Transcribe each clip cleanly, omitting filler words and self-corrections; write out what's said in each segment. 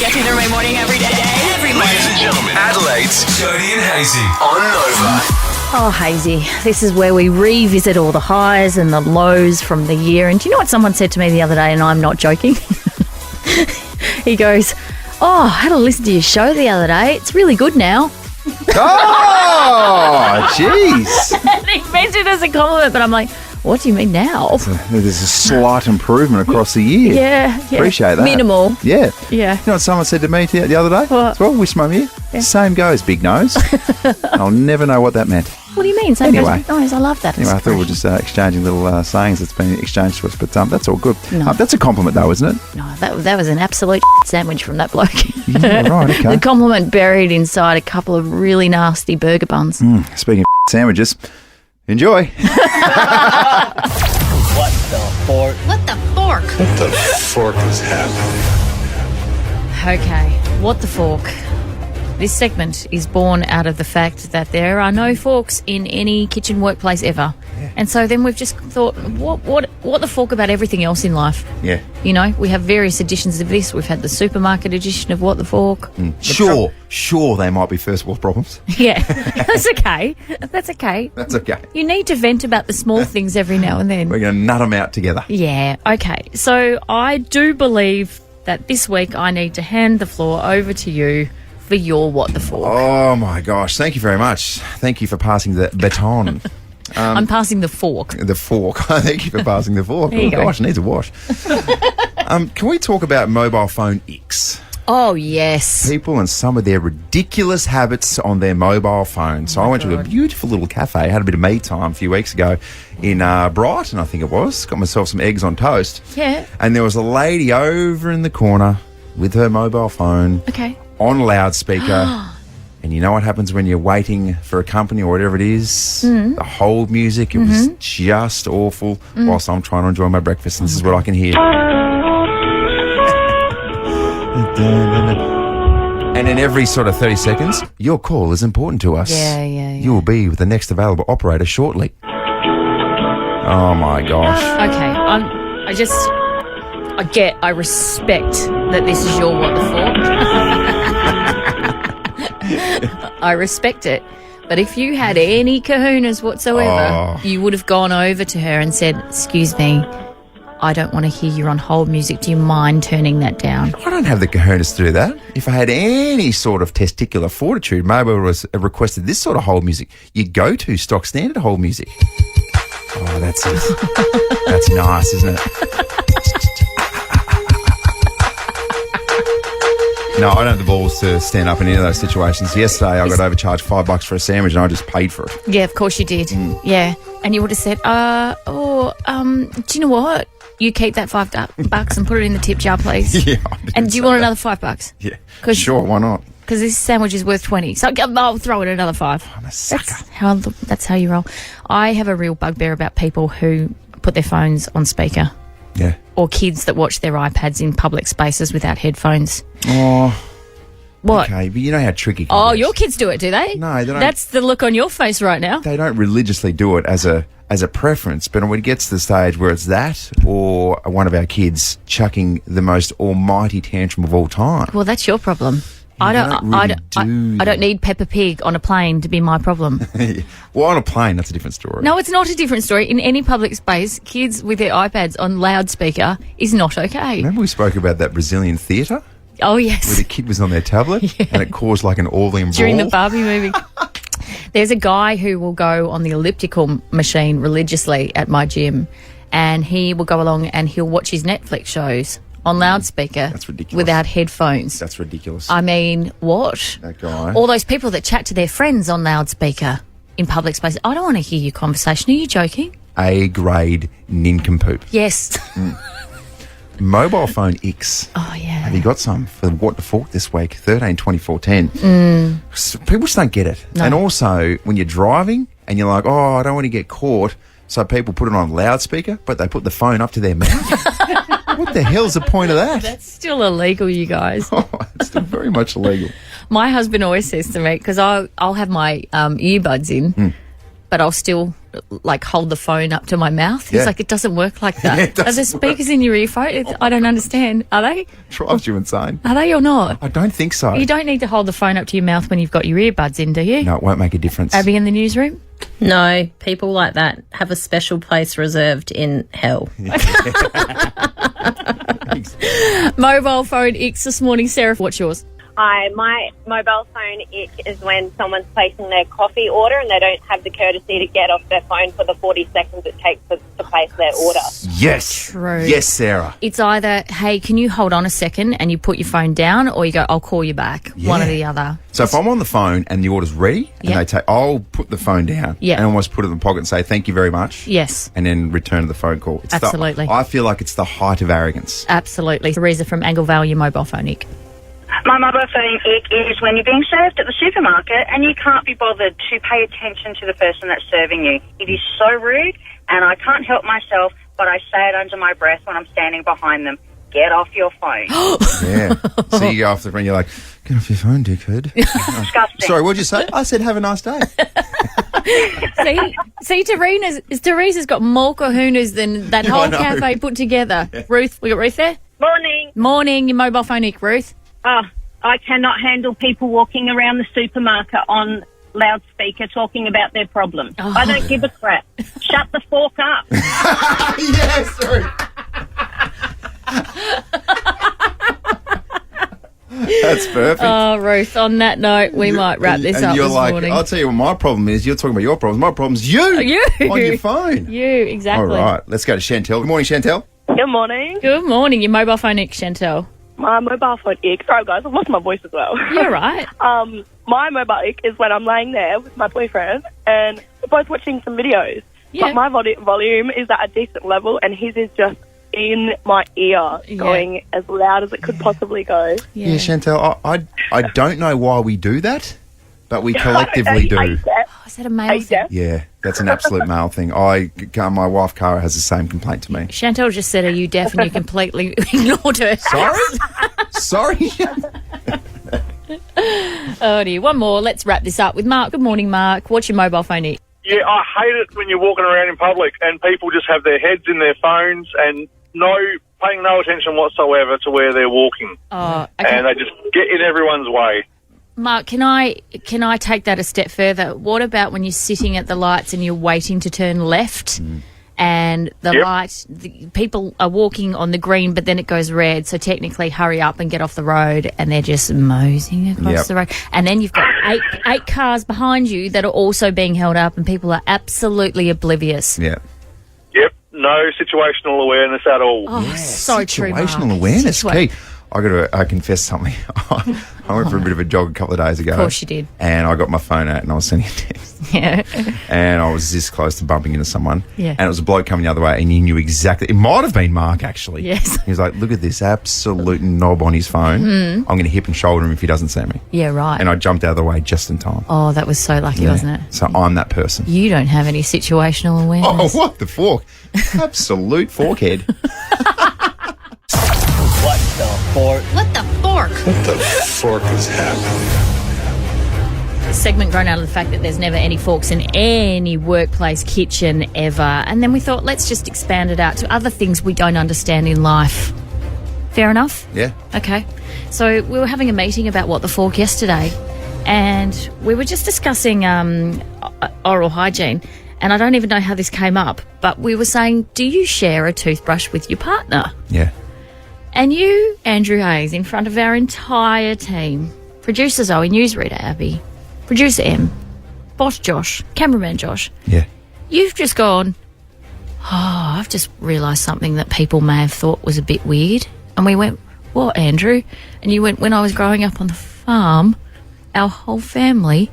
Get through the morning every day. Every morning. Ladies and gentlemen, Adelaide's Jody and Hayesy on Nova. Oh, Hayesy, this is where we revisit all the highs and the lows from the year. And do you know what someone said to me the other day, and I'm not joking? He goes, I had to listen to your show the other day. It's really good now. Oh, jeez. And he meant it as a compliment, but I'm like, what do you mean now? There's a slight improvement across the year. Yeah. Appreciate that. Minimal. Yeah. Yeah. You know what someone said to me the other day? What? As well, whisk my ear. Yeah. Same goes, big nose. I'll never know what that meant. What do you mean? Same Anyway. goes with nose. I love that. Anyway, I thought we were just exchanging little sayings that's been exchanged to us, but that's all good. No. That's a compliment though, isn't it? No, that was an absolute sandwich from that bloke. Yeah, right, okay. The compliment buried inside a couple of really nasty burger buns. Speaking of sandwiches, enjoy. What the fork? What the fork? What the fork is happening? Okay, what the fork? This segment is born out of the fact that there are no forks in any kitchen workplace ever. Yeah. And so then we've just thought, what the fork about everything else in life? Yeah. You know, we have various editions of this. We've had the supermarket edition of what the fork. Sure, they might be first world problems. Yeah, that's okay. That's okay. That's okay. You need to vent about the small things every now and then. We're going to nut them out together. Yeah, okay. So I do believe that this week I need to hand the floor over to you for your what the fork. Oh my gosh, thank you very much. Thank you for passing the baton. I'm passing the fork. The fork. Thank you for passing the fork. There you go. Gosh, it needs a wash. Can we talk about mobile phone Icks? Oh, yes. People and some of their ridiculous habits on their mobile phones. So I went to a beautiful little cafe, had a bit of me time a few weeks ago in Brighton, I think it was. Got myself some eggs on toast. Yeah. And there was a lady over in the corner with her mobile phone Okay. on loudspeaker. And you know what happens when you're waiting for a company or whatever it is? The hold music, it was just awful whilst I'm trying to enjoy my breakfast. And this is what I can hear. And in every sort of 30 seconds, your call is important to us. Yeah. You will be with the next available operator shortly. Oh my gosh. Okay. I respect that this is your what the fork. I respect it. But if you had any kahunas whatsoever, you would have gone over to her and said, "Excuse me, I don't want to hear you on hold music. Do you mind turning that down?" I don't have the kahunas to do that. If I had any sort of testicular fortitude, maybe I would have requested this sort of hold music. You go to stock standard hold music. Oh, that's it. That's nice, isn't it? No, I don't have the balls to stand up in any of those situations. Yesterday, I got overcharged $5 for a sandwich and I just paid for it. Yeah, of course you did. Yeah. And you would have said, do you know what? You keep that $5 and put it in the tip jar, please. Yeah. And do you want another $5? Yeah. Sure, why not? Because this sandwich is worth 20. So I'll throw in another 5. I'm a sucker. That's how you roll. I have a real bugbear about people who put their phones on speaker. Yeah. Or kids that watch their iPads in public spaces without headphones. Oh. What? Okay, but you know how tricky it Oh, is. your kids do it, do they? No, they don't. That's the look on your face right now. They don't religiously do it as a preference, but when it gets to the stage where it's that or one of our kids chucking the most almighty tantrum of all time. Well, that's your problem. I don't need Peppa Pig on a plane to be my problem. Well, on a plane, that's a different story. No, it's not a different story. In any public space, kids with their iPads on loudspeaker is not okay. Remember we spoke about that Brazilian theatre? Oh, Where yes. the kid was on their tablet and it caused like an Orlean brawl? During the Barbie movie. There's a guy who will go on the elliptical machine religiously at my gym, and he will go along and he'll watch his Netflix shows on loudspeaker. That's ridiculous. Without headphones. That's ridiculous. I mean, what? That guy. All those people that chat to their friends on loudspeaker in public spaces. I don't want to hear your conversation. Are you joking? A-grade nincompoop. Yes. Mobile phone Icks. Oh, yeah. Have you got some for What the Fork this week? 13, 24, 10. People just don't get it. No. And also, when you're driving and you're like, oh, I don't want to get caught, so people put it on loudspeaker, but they put the phone up to their mouth. What the hell's the point of that? That's still illegal, you guys. Oh, it's still very much illegal. My husband always says to me, because I'll have my earbuds in, but I'll still like hold the phone up to my mouth. He's Yeah. like, it doesn't work like that. Yeah, it Are there doesn't speakers in your earphone? I don't understand. Are they? Drives you insane. Are they or not? I don't think so. You don't need to hold the phone up to your mouth when you've got your earbuds in, do you? No, it won't make a difference. Abby in the newsroom? No, people like that have a special place reserved in hell. Mobile phone Icks this morning. Sarah, what's yours? Hi, my mobile phone ick is when someone's placing their coffee order and they don't have the courtesy to get off their phone for the 40 seconds it takes to place their order. Yes. True. Yes, Sarah. It's either, hey, can you hold on a second, and you put your phone down, or you go, I'll call you back. One or the other. So if I'm on the phone and the order's ready, Yeah. and I'll put the phone down Yeah. and almost put it in the pocket and say, thank you very much. Yes. And then return the phone call. It's Absolutely. I feel like it's the height of arrogance. Absolutely. Teresa from Angle Vale, your mobile phone ick. My mobile phone ick is when you're being served at the supermarket and you can't be bothered to pay attention to the person that's serving you. It is so rude, and I can't help myself, but I say it under my breath when I'm standing behind them. Get off your phone. Yeah. So you go off the phone, you're like, get off your phone, dickhead. Disgusting. Sorry, what'd you say? I said, have a nice day. See, Teresa's got more kahunas than that Yeah, I whole know. cafe put together. Ruth, we got Ruth there? Morning. Morning, your mobile phone ick, Ruth. Oh, I cannot handle people walking around the supermarket on loudspeaker talking about their problems. I don't give a crap. Shut the fork up. Yes, sorry. That's perfect. Oh, Ruth, on that note, we might wrap this and up you're this like, morning. I'll tell you what my problem is. You're talking about your problems. My problem's you. You. On your phone. You, exactly. All right, let's go to Chantel. Good morning, Chantel. Good morning. Good morning, your mobile phone ick, Chantel. My mobile phone ick. Sorry, guys, I've lost my voice as well. You're right. My mobile ick is when I'm laying there with my boyfriend and we're both watching some videos. Yeah. But my volume is at a decent level and his is just in my ear, going as loud as it could possibly go. Yeah, Chantel, I don't know why we do that, but we collectively do. Oh, is that a male thing? Yeah, that's an absolute male thing. My wife, Cara, has the same complaint to me. Chantel just said, are you deaf? And you completely ignored her. Sorry? Oh, dear. One more. Let's wrap this up with Mark. Good morning, Mark. What's your mobile phone ick? Yeah, I hate it when you're walking around in public and people just have their heads in their phones and paying no attention whatsoever to where they're walking. Oh, okay. And they just get in everyone's way. Mark, can I take that a step further? What about when you're sitting at the lights and you're waiting to turn left and the people are walking on the green, but then it goes red, so technically hurry up and get off the road, and they're just moseying across the road. And then you've got eight cars behind you that are also being held up, and people are absolutely oblivious. Yeah. Yep, no situational awareness at all. Oh, so true, Mark. Situational awareness, Situa- key. I confess something. I went for a bit of a jog a couple of days ago. Of course you did. And I got my phone out and I was sending a text. Yeah. And I was this close to bumping into someone. Yeah. And it was a bloke coming the other way and he knew exactly. It might have been Mark, actually. Yes. He was like, look at this absolute knob on his phone. I'm going to hip and shoulder him if he doesn't see me. Yeah, right. And I jumped out of the way just in time. Oh, that was so lucky, wasn't it? So I'm that person. You don't have any situational awareness. Oh, what the fork? Absolute forkhead. What the fork? What the fork is happening? Segment grown out of the fact that there's never any forks in any workplace kitchen ever. And then we thought, let's just expand it out to other things we don't understand in life. Fair enough? Yeah. Okay. So we were having a meeting about what the fork yesterday, and we were just discussing oral hygiene. And I don't even know how this came up, but we were saying, do you share a toothbrush with your partner? Yeah. And you, Andrew Hayes, in front of our entire team, producer Zoe, newsreader Abby, producer Em, boss Josh, cameraman Josh, Yeah. you've just gone, oh, I've just realised something that people may have thought was a bit weird. And we went, what, Andrew? And you went, when I was growing up on the farm, our whole family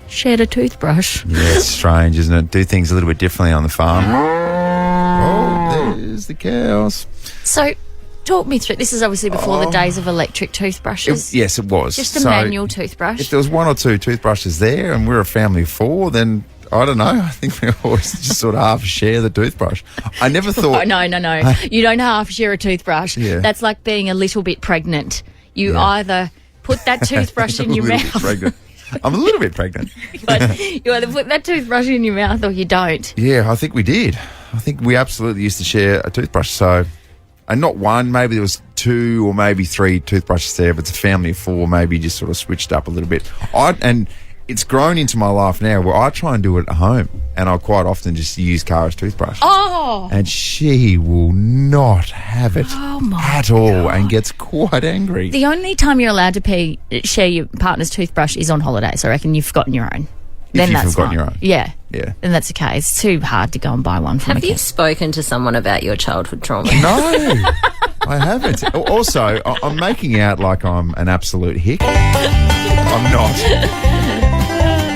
shared a toothbrush. Yeah, it's strange, isn't it? Do things a little bit differently on the farm. Oh, there's the cows. So talk me through. This is obviously before the days of electric toothbrushes. Yes, it was. Just a So manual toothbrush. If there was one or two toothbrushes there and we're a family of four, then I don't know. I think we always just sort of half share the toothbrush. I never thought... Oh, no. You don't half share a toothbrush. Yeah. That's like being a little bit pregnant. You either put that toothbrush in your A little bit mouth pregnant. I'm a little bit pregnant. You either put that toothbrush in your mouth or you don't. Yeah, I think we did. I think we absolutely used to share a toothbrush. So, and not one, maybe there was 2 or maybe 3 toothbrushes there. If it's a family of 4, maybe just sort of switched up a little bit. And it's grown into my life now where I try and do it at home, and I quite often just use Cara's toothbrush. Oh! And she will not have it at all and gets quite angry. The only time you're allowed to share your partner's toothbrush is on holidays. I reckon you've forgotten your own. Then you've that's forgotten fine. your own. Yeah. Yeah. Then that's okay. It's too hard to go and buy one from Have a you kid. spoken to someone about your childhood trauma? No, I haven't. Also, I'm making out like I'm an absolute hick. I'm not.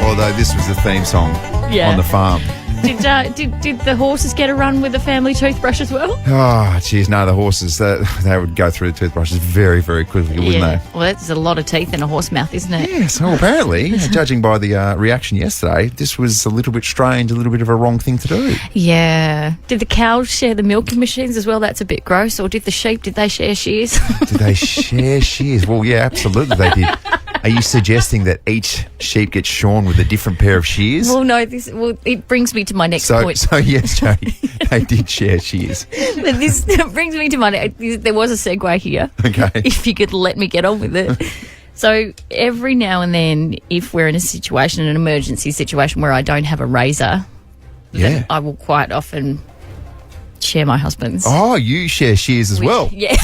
Although this was the theme song on the farm. Did the horses get a run with the family toothbrush as well? Oh, geez, no, the horses, they would go through the toothbrushes very, very quickly, wouldn't they? Well, that's a lot of teeth in a horse mouth, isn't it? Yes, well, apparently, judging by the reaction yesterday, this was a little bit strange, a little bit of a wrong thing to do. Yeah. Did the cows share the milking machines as well? That's a bit gross. Or did the sheep, did they share shears? Did they share shears? Well, yeah, absolutely they did. Are you suggesting that each sheep gets shorn with a different pair of shears? Well, no, it brings me to my next point. So yes, Jody, they did share shears. This brings me to there was a segue here. Okay. If you could let me get on with it. So every now and then, if we're in a situation, an emergency situation where I don't have a razor, then I will quite often share my husband's. Oh, you share shears as well? Yeah.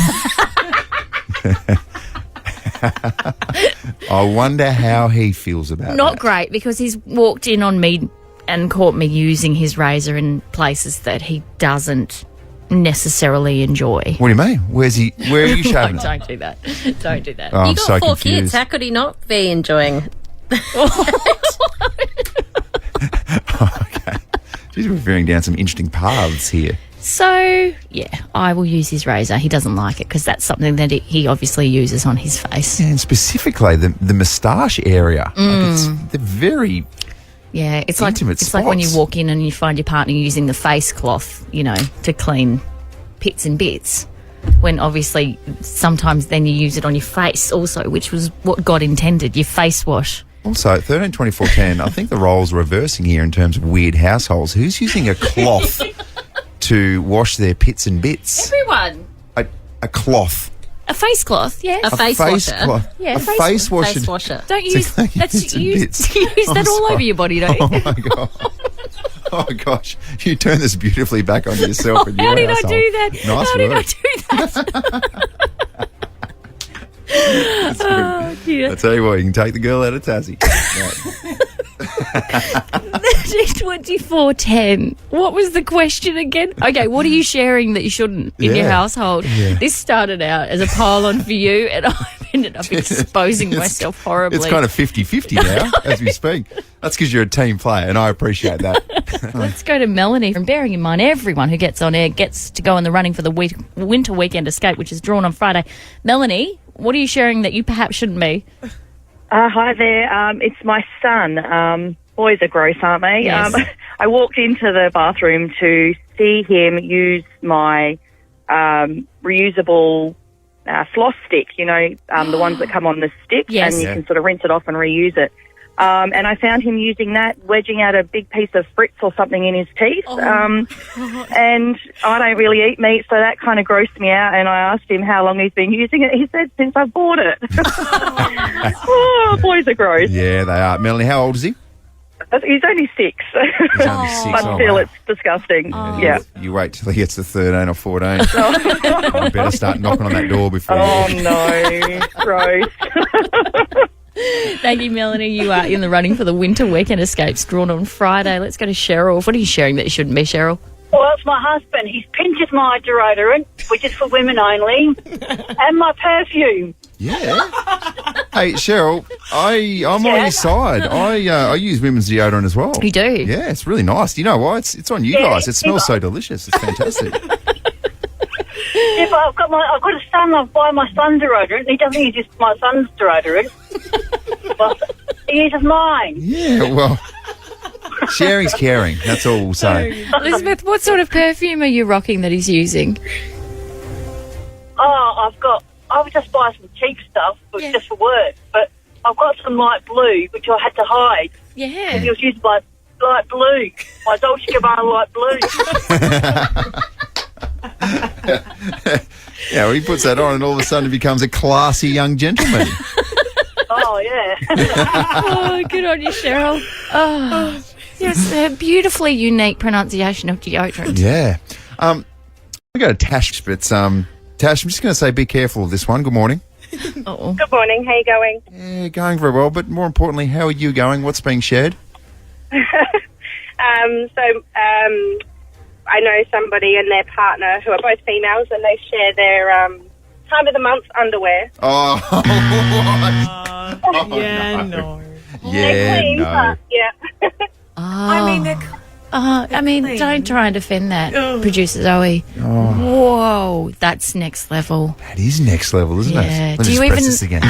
I wonder how he feels about that. Not great, because he's walked in on me and caught me using his razor in places that he doesn't necessarily enjoy. What do you mean? Where are you shaving? Don't do that. Don't do that. Oh, You I'm got so 4 confused. kids. How could he not be enjoying? Okay. She's referring down some interesting paths here. So, yeah, I will use his razor. He doesn't like it because that's something that he obviously uses on his face. Yeah, and specifically the moustache area. Like they're very it's intimate like when you spots. walk in and you find your partner using the face cloth, to clean pits and bits. When obviously sometimes then you use it on your face also, which was what God intended, your face wash. Also, 13, 24, 10, I think the roles are reversing here in terms of weird households. Who's using a cloth to wash their pits and bits? Everyone. A cloth. A face cloth, yes. A face washer. Cloth. Yeah, a face washer. Face washer. Don't To use clean that's bits and use bits. use that I'm all sorry. over your body, don't you? Oh, my God. Oh, gosh. You turned this beautifully back on yourself and your How did I household. do that? Nice How work. did I do that? Oh, dear. I tell you what, you can take the girl out of Tassie. Right. 2410. What was the question again? Okay, what are you sharing that you shouldn't in your Yeah. household? Yeah. This started out as a pile-on for you, and I've ended up exposing myself horribly. It's kind of 50-50 now as we speak. That's because you're a team player, and I appreciate that. Let's go to Melanie. And bearing in mind, everyone who gets on air gets to go in the running for the winter weekend escape, which is drawn on Friday. Melanie, what are you sharing that you perhaps shouldn't be? Hi there. It's my son. Boys are gross, aren't they? Yes. I walked into the bathroom to see him use my reusable floss stick, the ones that come on the stick, Yes. and you Yeah. can sort of rinse it off and reuse it. And I found him using that, wedging out a big piece of Fritz or something in his teeth. And I don't really eat meat, so that kind of grossed me out. And I asked him how long he's been using it. He said, since I bought it. Oh, boys are gross. Yeah, they are. Melanie, how old is he? He's only 6. He's only 6. But Oh, still, wow. it's disgusting. Yeah. You wait till he gets to 13 or 14. You better start knocking on that door before Oh, you... no. Gross. Thank you, Melanie. You are in the running for the winter weekend escapes drawn on Friday. Let's go to Cheryl. What are you sharing that you shouldn't be, Cheryl? Well, it's my husband. He's pinches my deodorant, which is for women only, and my perfume. Yeah. Hey, Cheryl, I'm on your side. I use women's deodorant as well. You do? Yeah, it's really nice. You know why? It's on you guys. It smells so delicious. It's fantastic. Yeah, but I've got a son. I buy my son deodorant. He doesn't use just my son's deodorant. Well, he uses mine. Yeah, well, sharing's caring. That's all we'll say. Elizabeth, what sort of perfume are you rocking that he's using? I would just buy some cheap stuff, but just for work. But I've got some light blue, which I had to hide. Yeah. He was using my light blue, my Dolce Gabbana light blue. Yeah, well, he puts that on and all of a sudden he becomes a classy young gentleman. Oh, yeah. Oh, good on you, Cheryl. Oh, yes, a beautifully unique pronunciation of deodorant. Yeah. We go to Tash, but Tash, I'm just going to say be careful of this one. Good morning. Oh. Good morning. How you going? Yeah, going very well, but more importantly, how are you going? What's being shared? I know somebody and their partner who are both females, and they share their time of the month underwear. Oh, what? Yeah, no. Yeah, They're clean, no. but yeah. Don't try and defend that, producer Zoe. Oh. Whoa, that's next level. That is next level, isn't Yeah. it? Let Do me you just press even- this again.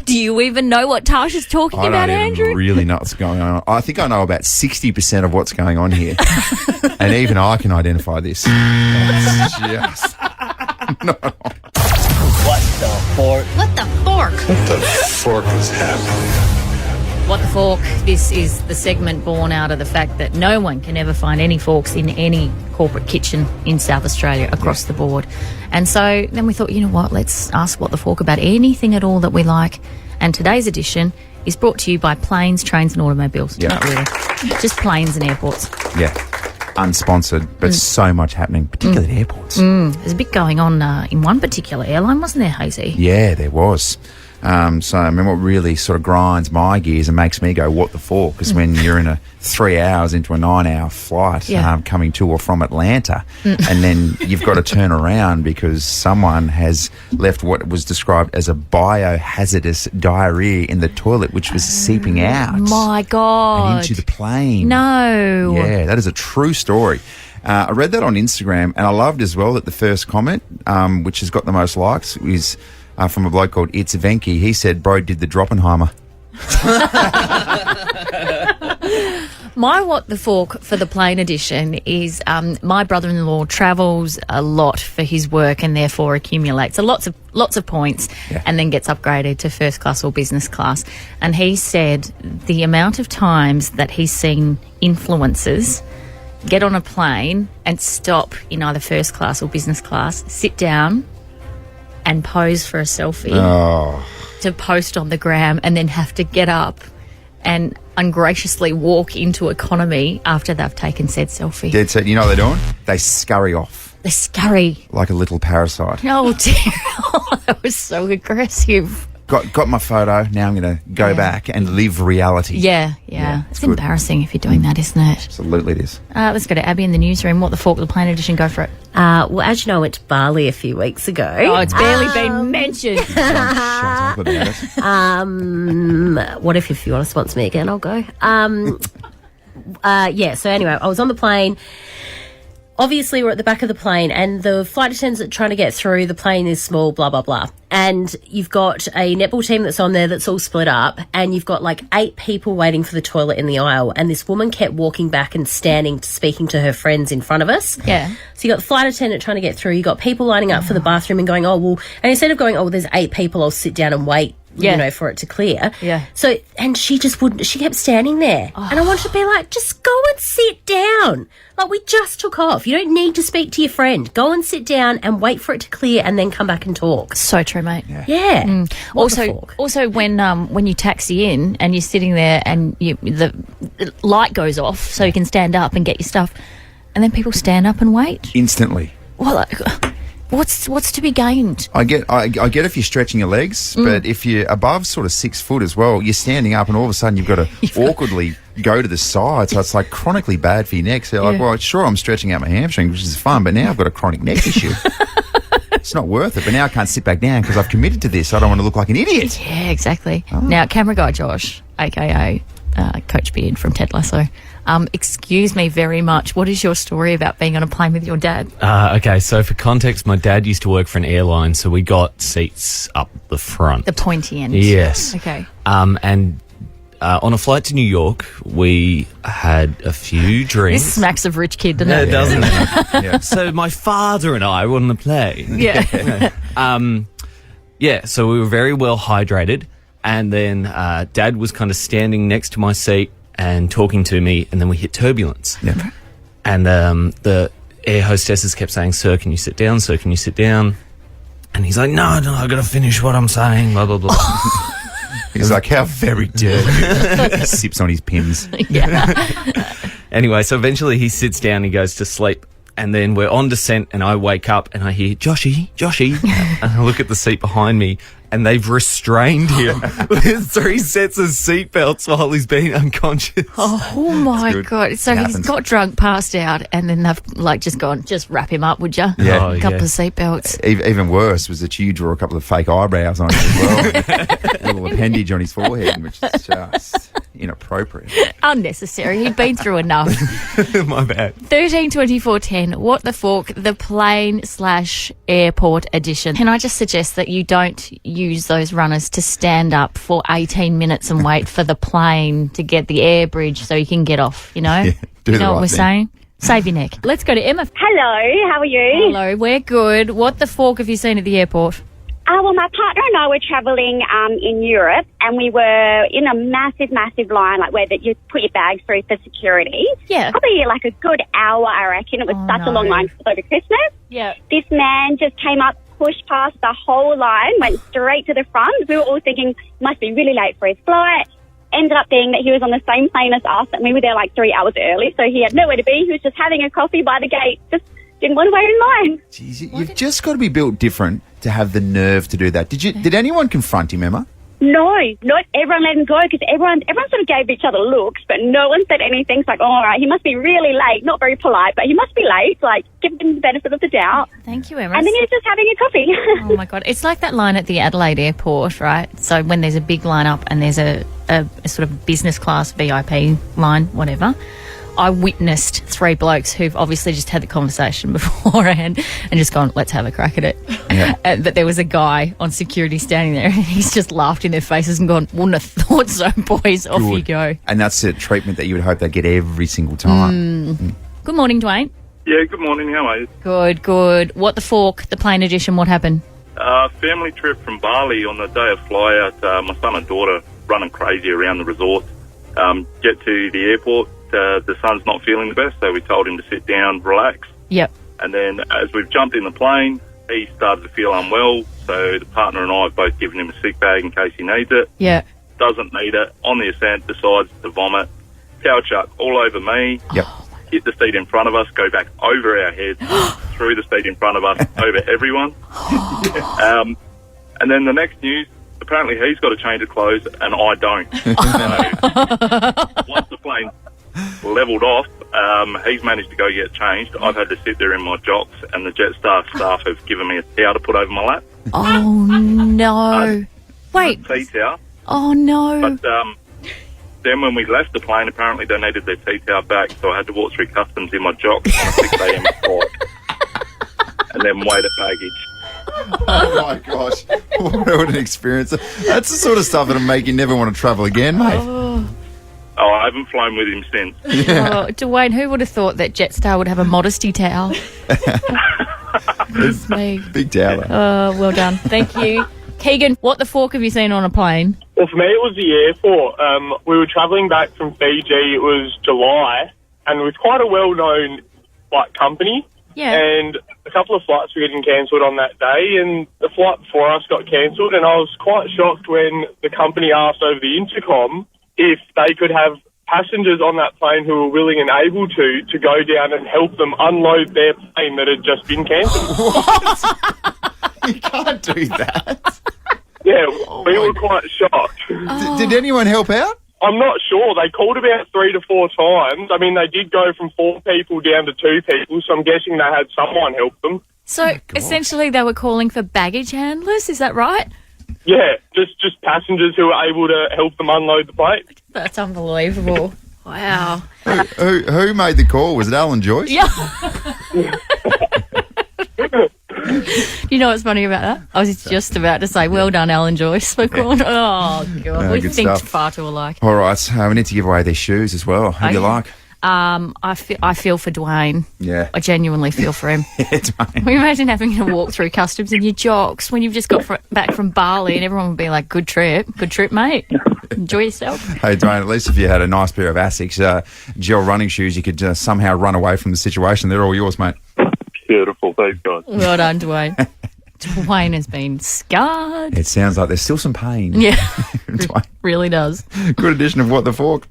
Do you even know what Tash is talking I about, don't even Andrew? really know what's going on. I think I know about 60% of what's going on here. And even I can identify this. It's just... No. What the fork? What the fork? What the fork is happening? What the fork? This is the segment born out of the fact that no one can ever find any forks in any corporate kitchen in South Australia across the board. And so then we thought, you know what, let's ask What the Fork about anything at all that we like. And today's edition is brought to you by planes, trains and automobiles. Yeah. Not really. Just planes and airports. Yeah. Unsponsored, but so much happening, particularly at airports. There's a bit going on in one particular airline, wasn't there, Hayesy? Yeah, there was. So I mean, what really sort of grinds my gears and makes me go, what the fork? Because when you're in 3 hours into a 9-hour flight coming to or from Atlanta, and then you've got to turn around because someone has left what was described as a biohazardous diarrhea in the toilet, which was seeping out My God. and into the plane. No. Yeah, that is a true story. I read that on Instagram, and I loved as well that the first comment, which has got the most likes, is from a bloke called It's Venky. He said, bro did the Droppenheimer. My What the Fork for the plane edition is my brother-in-law travels a lot for his work and therefore accumulates lots of points and then gets upgraded to first class or business class. And he said the amount of times that he's seen influencers get on a plane and stop in either first class or business class, sit down and pose for a selfie to post on the gram, and then have to get up and ungraciously walk into economy after they've taken said selfie. Dead set. You know what they're doing? They scurry off They scurry. like a little parasite. Oh dear, that was so aggressive. Got my photo. Now I'm going to go back and live reality. Yeah. it's It's good. embarrassing if you're doing that, isn't it? Absolutely it is. Let's go to Abby in the newsroom. What the Fork of the Plane edition? Go for it. Well, as you know, I went to Bali a few weeks ago. Oh, it's barely been mentioned. Shut up about it. What if you want to sponsor me again? I'll go. So anyway, I was on the plane. Obviously, we're at the back of the plane, and the flight attendants are trying to get through. The plane is small, blah, blah, blah. And you've got a netball team that's on there that's all split up, and you've got like 8 people waiting for the toilet in the aisle. And this woman kept walking back and standing, speaking to her friends in front of us. Yeah. So you got the flight attendant trying to get through. You got people lining up for the bathroom and going, oh, well, and instead of going, oh, well, there's 8 people, I'll sit down and wait. Yeah. For it to clear. Yeah. So, and she just wouldn't, she kept standing there. And I wanted to be like, just go and sit down. Like, we just took off. You don't need to speak to your friend. Go and sit down and wait for it to clear and then come back and talk. So true, mate. Yeah. What the Also, fork? when you taxi in and you're sitting there and the light goes off so you can stand up and get your stuff, and then people stand up and wait. Instantly. Well, what's to be gained? I get if you're stretching your legs, but if you're above sort of 6 foot as well, you're standing up and all of a sudden you've got to awkwardly go to the side. So it's like chronically bad for your neck. So you're like, well, sure, I'm stretching out my hamstring, which is fun, but now I've got a chronic neck issue. It's not worth it. But now I can't sit back down because I've committed to this. I don't want to look like an idiot. Yeah, exactly. Now, camera guy Josh, a.k.a. Coach Beard from Ted Lasso, excuse me very much. What is your story about being on a plane with your dad? Okay, so for context, my dad used to work for an airline, so we got seats up the front. The pointy end. Yes. Okay. And on a flight to New York, we had a few drinks. This smacks of rich kid, doesn't No, it? it doesn't. So my father and I were on the plane. Yeah. Yeah, so we were very well hydrated, and then Dad was kind of standing next to my seat and talking to me, and then we hit turbulence. Yep. And the air hostesses kept saying, "Sir, can you sit down? Sir, can you sit down?" And he's like, no, I've got to finish what I'm saying, blah, blah, blah. He's like, how very dirty. He sips on his pins. Anyway, so eventually he sits down, he goes to sleep, and then we're on descent, and I wake up and I hear, Joshy. And I look at the seat behind me, and they've restrained him with 3 sets of seatbelts while he's been unconscious. Oh my God. So he's got drunk, passed out, and then they've like just gone, just wrap him up, would you? Yeah. A couple of seatbelts. Even worse was that you drew a couple of fake eyebrows on him as well. A little appendage on his forehead, which is just inappropriate. Unnecessary. He'd been through enough. My bad. 13-24-10, What the Fork, the plane/airport edition. Can I just suggest that you don't use those runners to stand up for 18 minutes and wait for the plane to get the air bridge so you can get off, you know? Yeah, do you the know what right we're thing. saying? Save your neck. Let's go to Emma. Hello, how are you? Hello, we're good. What the fork have you seen at the airport? Well, my partner and I were travelling in Europe, and we were in a massive line, like where that you put your bags through for security. Yeah. Probably like a good hour, I reckon. It was such a long line over Christmas. Yeah. This man just came up, pushed past the whole line, went straight to the front. We were all thinking, must be really late for his flight. Ended up being that he was on the same plane as us, and we were there like 3 hours early, so he had nowhere to be. He was just having a coffee by the gate, just didn't want to wait in line. Jeez, you've just got to be built different to have the nerve to do that. Did anyone confront him, Emma? No, everyone let him go because everyone sort of gave each other looks, but no one said anything. It's like, all right, he must be really late. Not very polite, but he must be late. Like, give him the benefit of the doubt. Thank you, Emma. And then he was just having a coffee. Oh, my God. It's like that line at the Adelaide airport, right? So when there's a big line up and there's a sort of business class VIP line, whatever, I witnessed 3 blokes who've obviously just had the conversation beforehand and just gone, let's have a crack at it. Yeah. But there was a guy on security standing there and he's just laughed in their faces and gone, wouldn't have thought so, boys. Off you go. And that's the treatment that you would hope they get every single time. Good morning, Dwayne. Yeah, good morning. How are you? Good. What the fork, the plane edition, what happened? Family trip from Bali on the day of fly out. My son and daughter running crazy around the resort. Get to the airport. The son's not feeling the best, so we told him to sit down, relax. Yep. And then as we've jumped in the plane, he started to feel unwell, so the partner and I have both given him a sick bag in case he needs it. Yeah. Doesn't need it. On the ascent, decides to vomit. Cow chuck all over me. Yep. Hit the seat in front of us, go back over our heads, through the seat in front of us, over everyone. And then the next news, apparently he's got a change of clothes and I don't. So once the plane levelled off, he's managed to go get changed. I've had to sit there in my jocks, and the Jetstar staff have given me a towel to put over my lap. Oh, no. Wait. Tea towel. Oh, no. But then when we left the plane, apparently they needed their tea towel back, so I had to walk through customs in my jocks on a 6 a.m. flight and then wait at baggage. Oh, my gosh. What an experience. That's the sort of stuff that'll make you never want to travel again, mate. Oh, I haven't flown with him since. Oh, Dwayne, who would have thought that Jetstar would have a modesty towel? It's me. Big towel. Oh, well done. Thank you. Keegan, what the fork have you seen on a plane? Well, for me, it was the airport. We were travelling back from Fiji. It was July, and it was quite a well-known company. Yeah. And a couple of flights were getting cancelled on that day, and the flight before us got cancelled, and I was quite shocked when the company asked over the intercom if they could have passengers on that plane who were willing and able to go down and help them unload their plane that had just been cancelled. You can't do that. Yeah, we were quite shocked. Did anyone help out? I'm not sure. They called about 3 to 4 times. I mean, they did go from 4 people down to 2 people, so I'm guessing they had someone help them. So, essentially, they were calling for baggage handlers, is that right? Yeah, just passengers who were able to help them unload the plane. That's unbelievable. Wow. Who made the call? Was it Alan Joyce? Yeah. You know what's funny about that? I was just about to say, well done, Alan Joyce. For calling. Oh, God. We good think stuff. far too alike. All right, we need to give away these shoes as well. Who do you like? I feel for Dwayne. Yeah. I genuinely feel for him. Dwayne. Can you imagine having to walk through customs in your jocks when you've just got back from Bali and everyone would be like, good trip, mate. Enjoy yourself. Hey, Dwayne, at least if you had a nice pair of Icks gel running shoes, you could somehow run away from the situation. They're all yours, mate. Beautiful. Thanks, guys. Well done, Dwayne. Dwayne has been scarred. It sounds like there's still some pain. Yeah, Dwayne, really does. good edition of What the Fork.